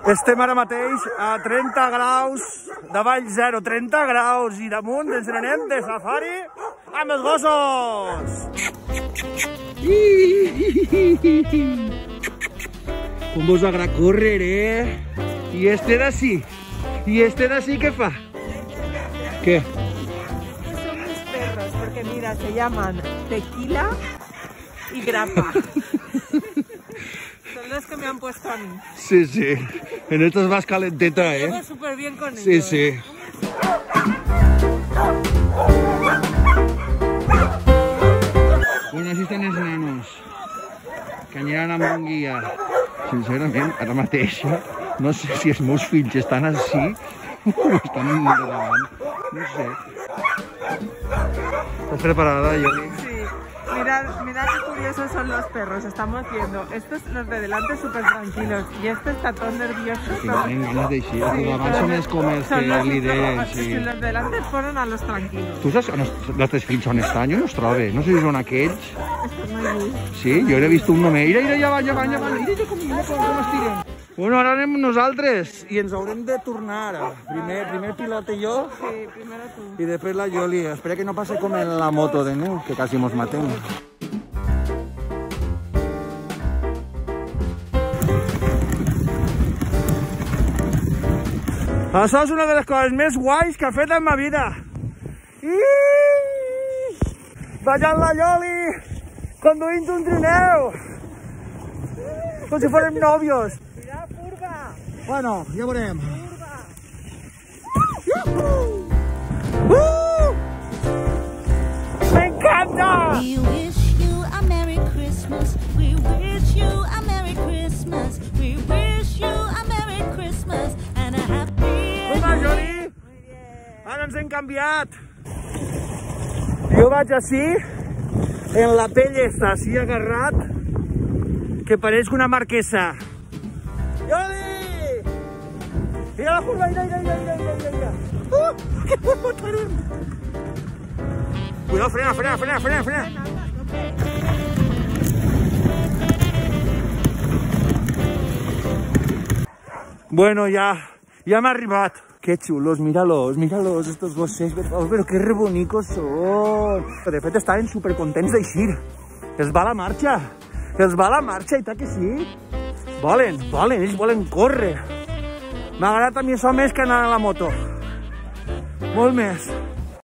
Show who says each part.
Speaker 1: Estem ara mateix a 30 graus, de vall 0, 30 graus, i damunt ens n'anem de safari amb els gossos. Com vos agrada córrer, I este d'ací? ¿Y este de así qué fa? ¿Qué?
Speaker 2: Son mis perros, porque mira, se llaman Tequila y Grapa. Son los que me han puesto a mí.
Speaker 1: Sí, sí. En estos vas calenteta,
Speaker 2: Me llevo súper bien con ellos.
Speaker 1: Sí, sí. Bueno, així estan els nanos. Que aniran amb un guia. Sincerament, ara mateix, no sé si els meus fills estan així o estan en el de davant. No sé. ¿Estás preparada, Yoli?
Speaker 2: Sí. Mira qué curiosos son los perros, estamos viendo. Estos, los de delante, súper tranquilos. Y este está todo nervioso.
Speaker 1: Sí, tenen ganes d'així. Els de davant són els com els que lideren.
Speaker 2: Sí, los de delante fueron a los tranquilos.
Speaker 1: Tu saps on els teus fills on estan? Jo no els trobo. No sé si són aquells.
Speaker 2: Estan allí.
Speaker 1: Sí, jo he vist un només. Mira, ja van. Mira com estiren. Bueno, ara anem nosaltres i ens haurem de tornar. Primer pilot i jo.
Speaker 2: Sí, primero tú.
Speaker 1: I després la Yoli. Espera que no passe com en la moto de neu, que quasi mos matem. Això és una de les coses més guais que he fet en ma vida. Ballant la Yoli, conduint un trineu, com si fórem nòvios.
Speaker 2: Mira, curva.
Speaker 1: Bueno, ja veurem. M'encanta!
Speaker 3: We wish you a Merry Christmas. We wish you a Merry Christmas. We wish you a Merry Christmas and a happy.
Speaker 1: Com va, Yoli? Ara ens hem canviat. Jo vaig així, en la pell esta, així agarrat, que pareix una marquesa. Yoli! Mira la curva, mira. Que bon matarem! Cuidado, frena. Bueno, ya me ha arribat. Qué chulos, míralos, estos gosses, pero qué re bonicos son. De fet, estaven supercontents d'eixir. Els va la marxa, i tal que sí. Ells volen córrer. M'agrada també això més que anar a la moto. Molt més.